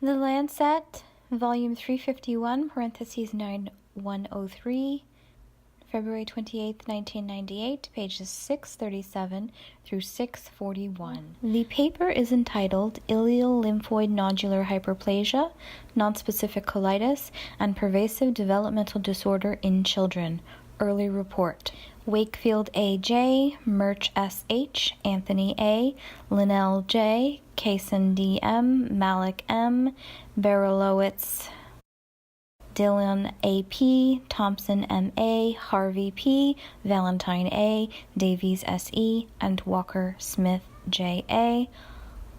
The Lancet, volume 351, parentheses 9103, February 28, 1998, pages 637 through 641. The paper is entitled Ileal Lymphoid Nodular Hyperplasia, Nonspecific Colitis, and Pervasive Developmental Disorder in Children. Early report. Wakefield A.J., Murch S.H., Anthony A., Linnell J., Kaysen D.M., Malik M., Barilowitz, Dillon A.P., Thompson M.A., Harvey P., Valentine A., Davies S.E., and Walker Smith J.A.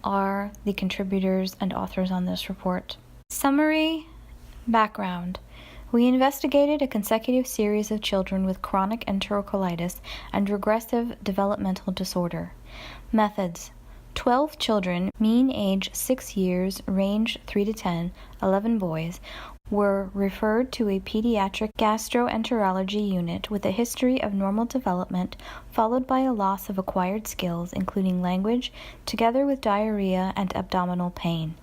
are the contributors and authors on this report. Summary. Background. We investigated a consecutive series of children with chronic enterocolitis and regressive developmental disorder. Methods. 12 children, mean age 6 years, range 3 to 10, 11 boys, were referred to a pediatric gastroenterology unit with a history of normal development followed by a loss of acquired skills, including language, together with diarrhea and abdominal pain.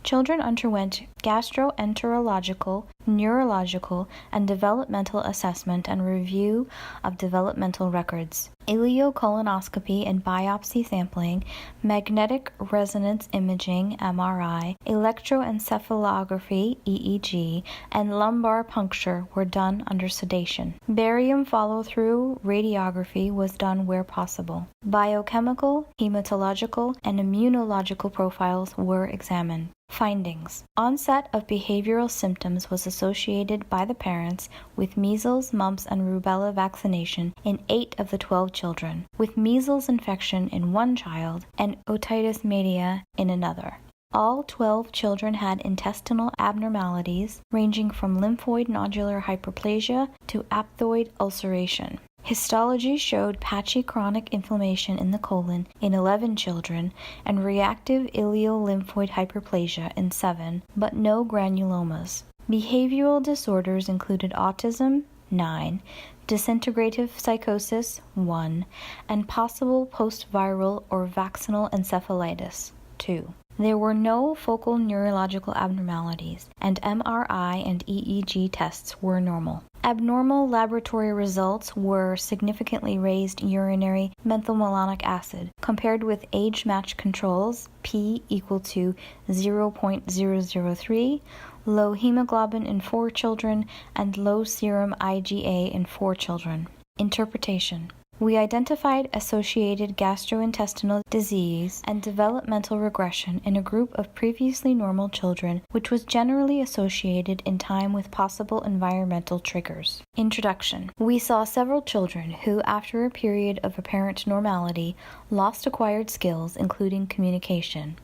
Children underwent gastroenterological, neurological, and developmental assessment and review of developmental records, ileocolonoscopy and biopsy sampling, magnetic resonance imaging (MRI), electroencephalography (EEG), and lumbar puncture were done under sedation. Barium follow-through radiography was done where possible. Biochemical, hematological, and immunological profiles were examined. Findings. Onset of behavioral symptoms was associated by the parents with measles, mumps, and rubella vaccination in 8 of the 12 children, with measles infection in 1 child and otitis media in another. All 12 children had intestinal abnormalities ranging from lymphoid nodular hyperplasia to aphthoid ulceration. Histology showed patchy chronic inflammation in the colon in 11 children and reactive ileal lymphoid hyperplasia in 7, but no granulomas. Behavioral disorders included autism, 9, disintegrative psychosis, 1, and possible post-viral or vaccinal encephalitis, 2. There were no focal neurological abnormalities, and MRI and EEG tests were normal. Abnormal laboratory results were significantly raised urinary methylmalonic acid compared with age-matched controls, P equal to 0.003, low hemoglobin in 4 children, and low serum IgA in 4 children. Interpretation. We identified associated gastrointestinal disease and developmental regression in a group of previously normal children, which was generally associated in time with possible environmental triggers. Introduction. We saw several children who, after a period of apparent normality, lost acquired skills, including communication.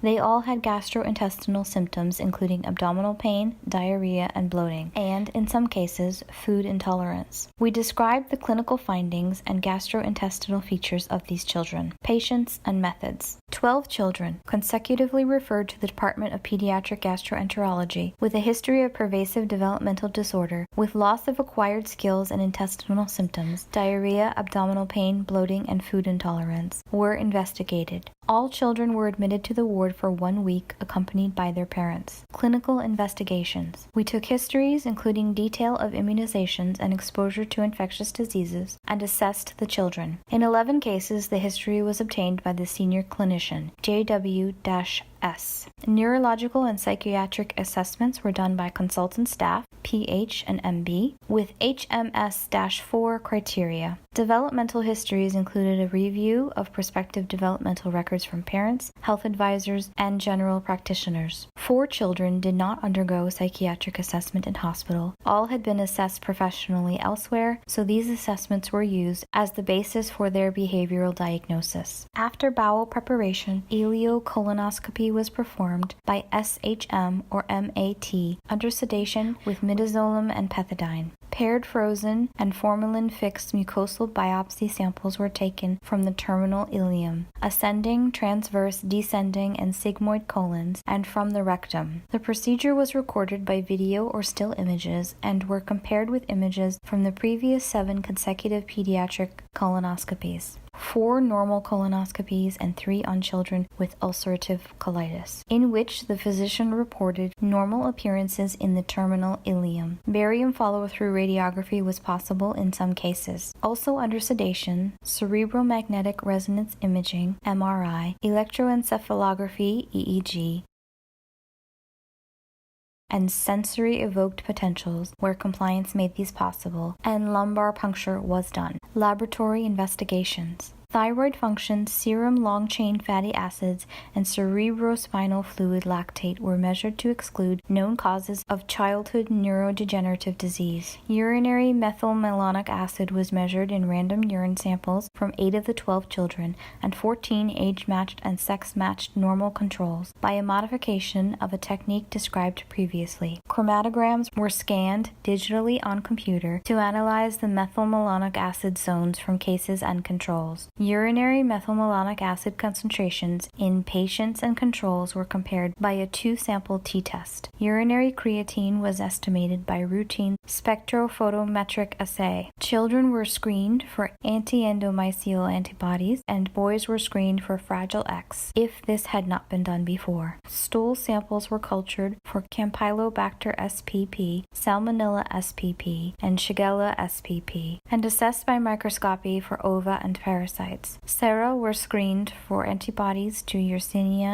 They all had gastrointestinal symptoms including abdominal pain, diarrhea, and bloating, and, in some cases, food intolerance. We described the clinical findings and gastrointestinal features of these children, patients, and methods. 12 children, consecutively referred to the Department of Pediatric Gastroenterology, with a history of pervasive developmental disorder, with loss of acquired skills and intestinal symptoms, diarrhea, abdominal pain, bloating, and food intolerance, were investigated. All children were admitted to the ward for 1 week, accompanied by their parents. Clinical investigations. We took histories, including detail of immunizations and exposure to infectious diseases, and assessed the children. In 11 cases, the history was obtained by the senior clinician, JW-S. Neurological and psychiatric assessments were done by consultant staff, PH and MB, with HMS-4 criteria. Developmental histories included a review of prospective developmental records from parents, health advisors, and general practitioners. 4 children did not undergo psychiatric assessment in hospital. All had been assessed professionally elsewhere, so these assessments were used as the basis for their behavioral diagnosis. After bowel preparation, ileocolonoscopy was performed by SHM or MAT under sedation with midazolam and pethidine. Paired frozen and formalin-fixed mucosal biopsy samples were taken from the terminal ileum, ascending, transverse, descending, and sigmoid colons, and from the rectum. The procedure was recorded by video or still images and were compared with images from the previous 7 consecutive pediatric colonoscopies. 4 normal colonoscopies, and 3 on children with ulcerative colitis, in which the physician reported normal appearances in the terminal ileum. Barium follow-through radiography was possible in some cases. Also under sedation, cerebromagnetic resonance imaging, MRI, electroencephalography, EEG, and sensory evoked potentials, where compliance made these possible, and lumbar puncture was done. Laboratory investigations. Thyroid function, serum long-chain fatty acids, and cerebrospinal fluid lactate were measured to exclude known causes of childhood neurodegenerative disease. Urinary methylmalonic acid was measured in random urine samples from 8 of the 12 children and 14 age-matched and sex-matched normal controls by a modification of a technique described previously. Chromatograms were scanned digitally on computer to analyze the methylmalonic acid zones from cases and controls. Urinary methylmalonic acid concentrations in patients and controls were compared by a 2-sample t-test. Urinary creatine was estimated by routine spectrophotometric assay. Children were screened for anti-endomysial antibodies, and boys were screened for Fragile X, if this had not been done before. Stool samples were cultured for Campylobacter spp, Salmonella spp, and Shigella spp, and assessed by microscopy for ova and parasites. Sera were screened for antibodies to Yersinia.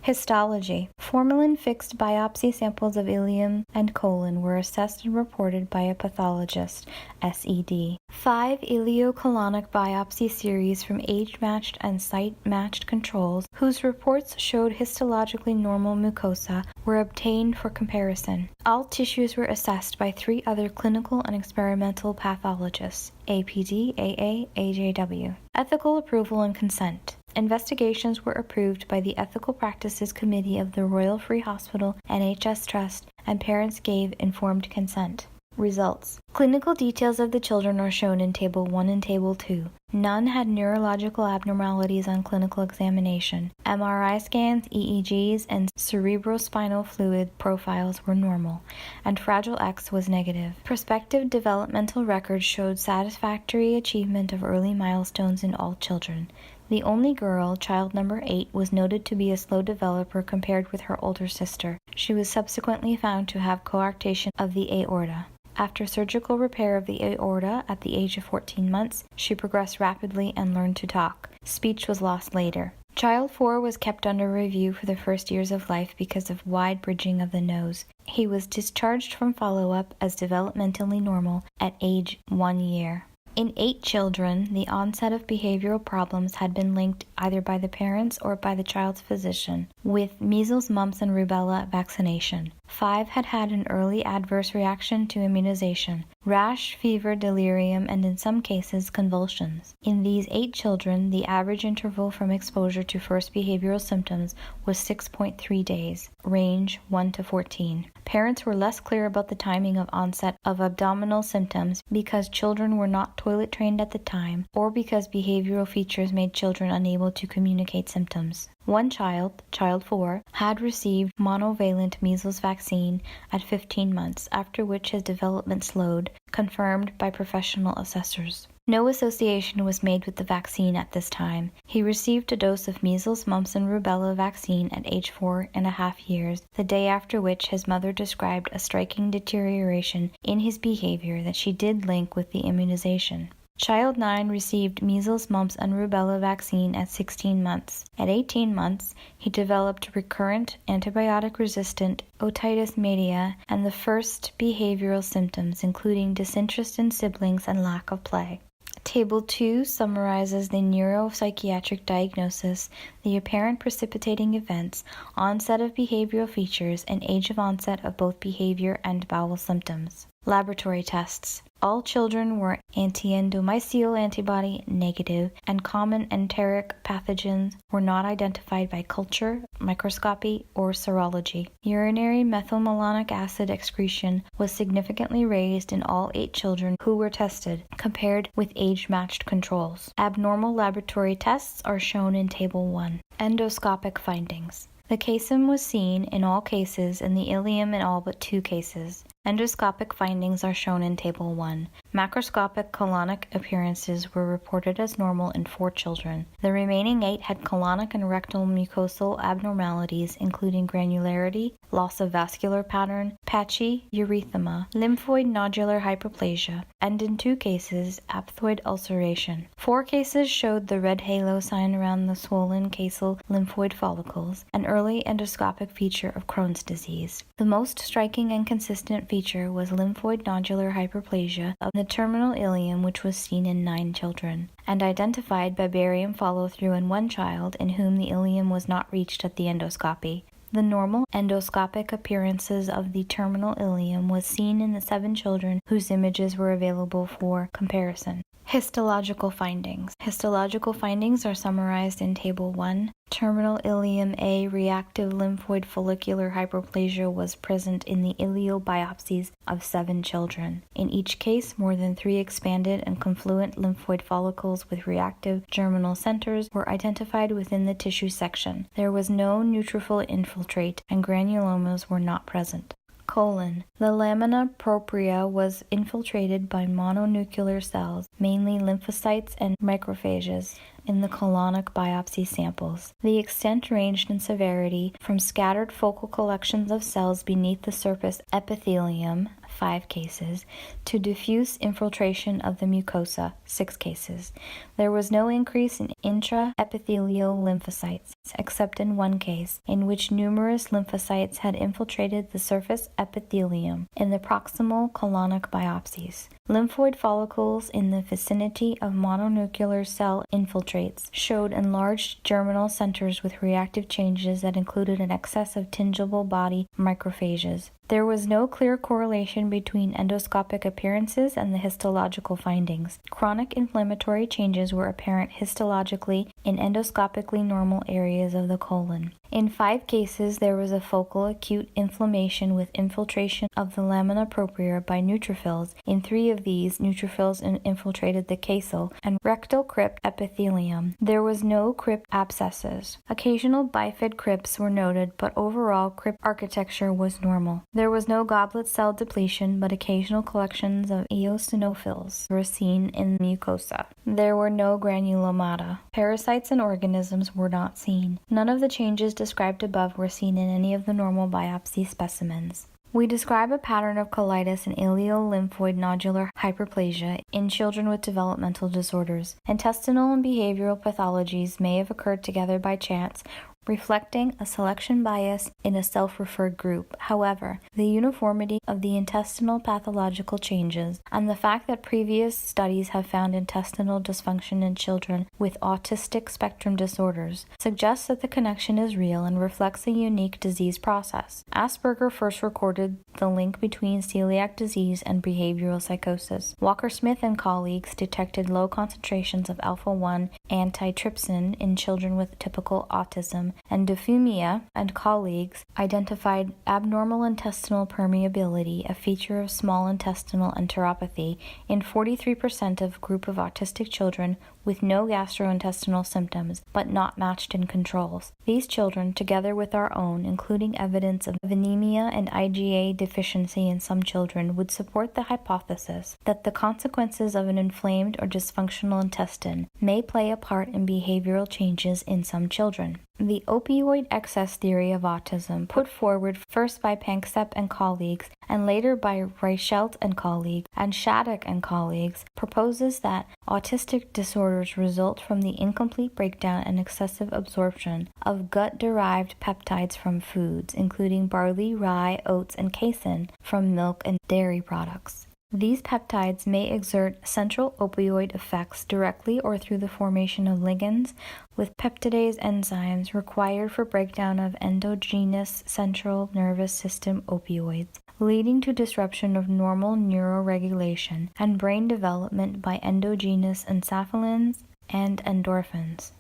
Histology. Formalin-fixed biopsy samples of ileum and colon were assessed and reported by a pathologist, SED. 5 ileocolonic biopsy series from age-matched and site-matched controls, whose reports showed histologically normal mucosa, were obtained for comparison. All tissues were assessed by 3 other clinical and experimental pathologists, APD, AA, AJW. Ethical approval and consent. Investigations were approved by the Ethical Practices Committee of the Royal Free Hospital NHS Trust, and parents gave informed consent. Results. Clinical details of the children are shown in Table 1 and Table 2. None had neurological abnormalities on clinical examination. MRI scans, EEGs, and cerebrospinal fluid profiles were normal, and Fragile X was negative. Prospective developmental records showed satisfactory achievement of early milestones in all children. The only girl, child number 8, was noted to be a slow developer compared with her older sister. She was subsequently found to have coarctation of the aorta. After surgical repair of the aorta at the age of 14 months, she progressed rapidly and learned to talk. Speech was lost later. Child 4 was kept under review for the first years of life because of wide bridging of the nose. He was discharged from follow-up as developmentally normal at age 1 year. In 8 children, the onset of behavioral problems had been linked either by the parents or by the child's physician with measles, mumps, and rubella vaccination. 5 had had an early adverse reaction to immunization, rash, fever, delirium, and in some cases convulsions. In these 8 children, the average interval from exposure to first behavioral symptoms was 6.3 days, range 1 to 14. Parents were less clear about the timing of onset of abdominal symptoms because children were not toilet trained at the time, or because behavioral features made children unable to communicate symptoms. One child, child 4, had received monovalent measles vaccine at 15 months, after which his development slowed, confirmed by professional assessors. No association was made with the vaccine at this time. He received a dose of measles, mumps, and rubella vaccine at age 4.5 years, the day after which his mother described a striking deterioration in his behavior that she did link with the immunization. Child 9 received measles, mumps, and rubella vaccine at 16 months. At 18 months, he developed recurrent antibiotic-resistant otitis media and the first behavioral symptoms, including disinterest in siblings and lack of play. Table 2 summarizes the neuropsychiatric diagnosis, the apparent precipitating events, onset of behavioral features, and age of onset of both behavior and bowel symptoms. Laboratory tests. All children were anti-endomysial antibody negative, and common enteric pathogens were not identified by culture, microscopy, or serology. Urinary methylmalonic acid excretion was significantly raised in all 8 children who were tested, compared with age-matched controls. Abnormal laboratory tests are shown in Table 1. Endoscopic findings. The caseum was seen in all cases and the ileum in all but 2 cases. Endoscopic findings are shown in Table 1. Macroscopic colonic appearances were reported as normal in 4 children. The remaining 8 had colonic and rectal mucosal abnormalities, including granularity, loss of vascular pattern, patchy erythema, lymphoid nodular hyperplasia, and in 2 cases, aphthoid ulceration. 4 cases showed the red halo sign around the swollen cassal lymphoid follicles, an early endoscopic feature of Crohn's disease. The most striking and consistent feature was lymphoid nodular hyperplasia of the terminal ileum, which was seen in 9 children, and identified by barium follow-through in 1 child in whom the ileum was not reached at the endoscopy. The normal endoscopic appearances of the terminal ileum was seen in the 7 children whose images were available for comparison. Histological findings. Histological findings are summarized in Table 1. Terminal ileum A reactive lymphoid follicular hyperplasia was present in the ileal biopsies of 7 children. In each case, more than 3 expanded and confluent lymphoid follicles with reactive germinal centers were identified within the tissue section. There was no neutrophil infiltrate, and granulomas were not present. Colon. The lamina propria was infiltrated by mononuclear cells, mainly lymphocytes and macrophages, in the colonic biopsy samples. The extent ranged in severity from scattered focal collections of cells beneath the surface epithelium, 5 cases, to diffuse infiltration of the mucosa, 6 cases. There was no increase in intraepithelial lymphocytes, except in 1 case, in which numerous lymphocytes had infiltrated the surface epithelium in the proximal colonic biopsies. Lymphoid follicles in the vicinity of mononuclear cell infiltrates showed enlarged germinal centers with reactive changes that included an excess of tingible body macrophages. There was no clear correlation between endoscopic appearances and the histological findings. Chronic inflammatory changes were apparent histologically in endoscopically normal areas of the colon. In 5 cases, there was a focal acute inflammation with infiltration of the lamina propria by neutrophils. In 3 of these, neutrophils infiltrated the cassal and rectal crypt epithelium. There was no crypt abscesses. Occasional bifid crypts were noted, but overall crypt architecture was normal. There was no goblet cell depletion, but occasional collections of eosinophils were seen in the mucosa. There were no granulomata. Parasites and organisms were not seen. None of the changes described above were seen in any of the normal biopsy specimens. We describe a pattern of colitis and ileal lymphoid nodular hyperplasia in children with developmental disorders. Intestinal and behavioral pathologies may have occurred together by chance, reflecting a selection bias in a self-referred group. However, the uniformity of the intestinal pathological changes and the fact that previous studies have found intestinal dysfunction in children with autistic spectrum disorders suggests that the connection is real and reflects a unique disease process. Asperger first recorded the link between celiac disease and behavioral psychosis. Walker-Smith and colleagues detected low concentrations of alpha-1 antitrypsin in children with typical autism, and Defumia and colleagues identified abnormal intestinal permeability, a feature of small intestinal enteropathy, in 43% of a group of autistic children with no gastrointestinal symptoms, but not matched in controls. These children, together with our own, including evidence of anemia and IgA deficiency in some children, would support the hypothesis that the consequences of an inflamed or dysfunctional intestine may play a part in behavioral changes in some children. The opioid excess theory of autism, put forward first by Panksepp and colleagues and later by Reichelt and colleagues and Shattuck and colleagues, proposes that autistic disorders result from the incomplete breakdown and excessive absorption of gut-derived peptides from foods, including barley, rye, oats, and casein from milk and dairy products. These peptides may exert central opioid effects directly or through the formation of ligands with peptidase enzymes required for breakdown of endogenous central nervous system opioids, leading to disruption of normal neuroregulation and brain development by endogenous encephalins and endorphins.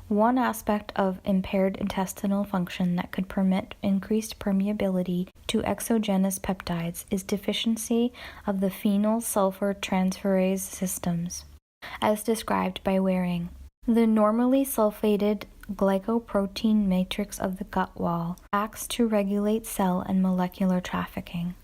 One aspect of impaired intestinal function that could permit increased permeability to exogenous peptides is deficiency of the phenyl-sulfur transferase systems, as described by Waring. The normally sulfated glycoprotein matrix of the gut wall acts to regulate cell and molecular trafficking.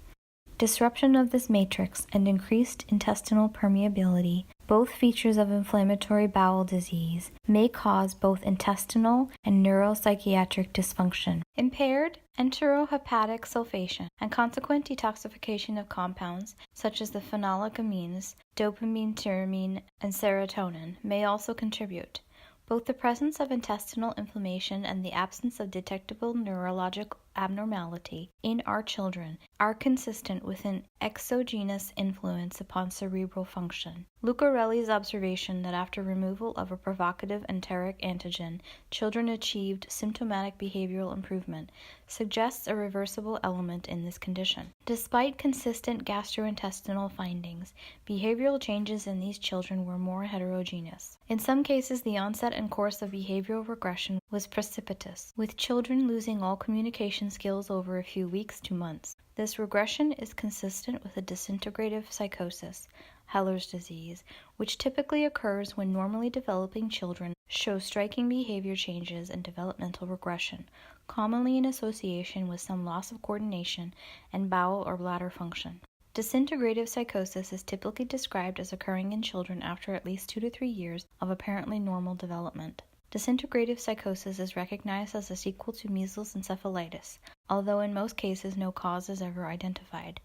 Disruption of this matrix and increased intestinal permeability, both features of inflammatory bowel disease, may cause both intestinal and neuropsychiatric dysfunction. Impaired enterohepatic sulfation and consequent detoxification of compounds such as the phenolic amines, dopamine, tyramine, and serotonin may also contribute. Both the presence of intestinal inflammation and the absence of detectable neurologic abnormality in our children are consistent with an exogenous influence upon cerebral function. Lucarelli's observation that after removal of a provocative enteric antigen, children achieved symptomatic behavioral improvement suggests a reversible element in this condition. Despite consistent gastrointestinal findings, behavioral changes in these children were more heterogeneous. In some cases, the onset and course of behavioral regression was precipitous, with children losing all communication skills over a few weeks to months. This regression is consistent with a disintegrative psychosis, Heller's disease, which typically occurs when normally developing children show striking behavior changes and developmental regression, commonly in association with some loss of coordination and bowel or bladder function. Disintegrative psychosis is typically described as occurring in children after at least 2 to 3 years of apparently normal development. Disintegrative psychosis is recognized as a sequel to measles encephalitis, although in most cases no cause is ever identified.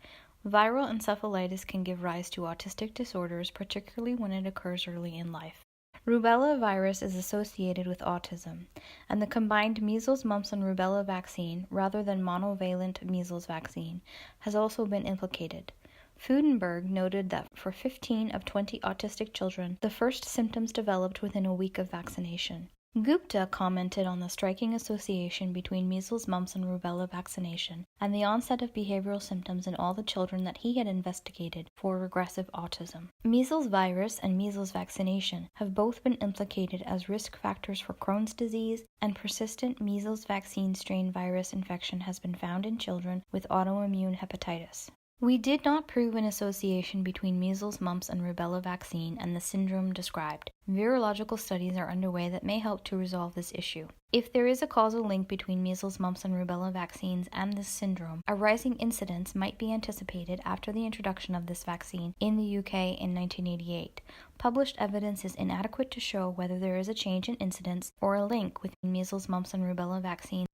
Viral encephalitis can give rise to autistic disorders, particularly when it occurs early in life. Rubella virus is associated with autism, and the combined measles, mumps, and rubella vaccine, rather than monovalent measles vaccine, has also been implicated. Fudenberg noted that for 15 of 20 autistic children, the first symptoms developed within a week of vaccination. Gupta commented on the striking association between measles, mumps, and rubella vaccination and the onset of behavioral symptoms in all the children that he had investigated for regressive autism. Measles virus and measles vaccination have both been implicated as risk factors for Crohn's disease, and persistent measles vaccine strain virus infection has been found in children with autoimmune hepatitis. We did not prove an association between measles, mumps, and rubella vaccine and the syndrome described. Virological studies are underway that may help to resolve this issue. If there is a causal link between measles, mumps, and rubella vaccines and this syndrome, a rising incidence might be anticipated after the introduction of this vaccine in the UK in 1988. Published evidence is inadequate to show whether there is a change in incidence or a link between measles, mumps, and rubella vaccines.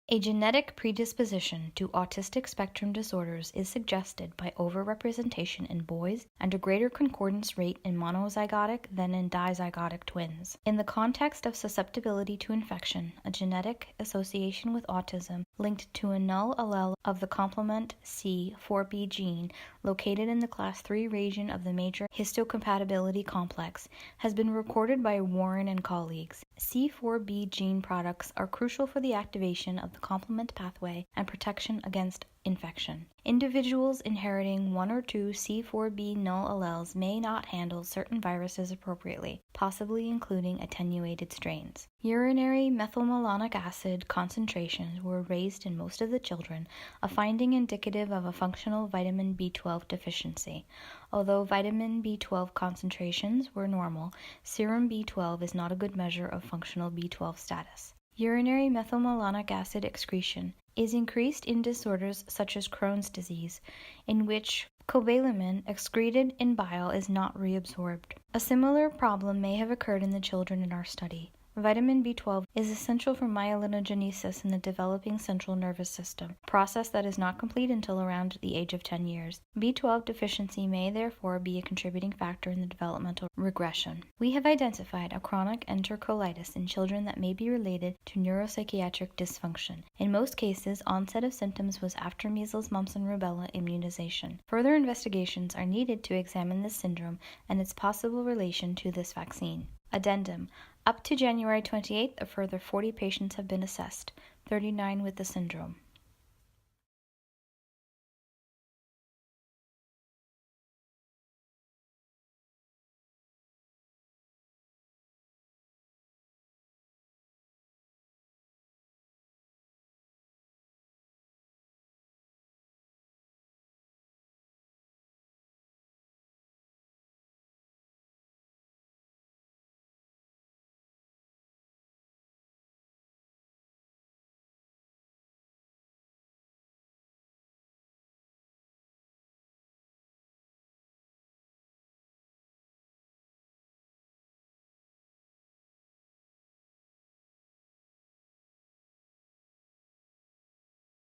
A genetic predisposition to autistic spectrum disorders is suggested by overrepresentation in boys and a greater concordance rate in monozygotic than in dizygotic twins. In the context of susceptibility to infection, a genetic association with autism linked to a null allele of the complement C4b gene located in the class 3 region of the major histocompatibility complex has been recorded by Warren and colleagues. C4b gene products are crucial for the activation of the complement pathway and protection against infection. Individuals inheriting 1 or 2 C4b null alleles may not handle certain viruses appropriately, possibly including attenuated strains. Urinary methylmalonic acid concentrations were raised in most of the children, a finding indicative of a functional vitamin B12 deficiency. Although vitamin B12 concentrations were normal, serum B12 is not a good measure of functional B12 status. Urinary methylmalonic acid excretion is increased in disorders such as Crohn's disease, in which cobalamin excreted in bile is not reabsorbed. A similar problem may have occurred in the children in our study. Vitamin B12 is essential for myelinogenesis in the developing central nervous system, a process that is not complete until around the age of 10 years. B12 deficiency may therefore be a contributing factor in the developmental regression. We have identified a chronic enterocolitis in children that may be related to neuropsychiatric dysfunction. In most cases, onset of symptoms was after measles, mumps, and rubella immunization. Further investigations are needed to examine this syndrome and its possible relation to this vaccine. Addendum. Up to January 28th, a further 40 patients have been assessed, 39 with the syndrome.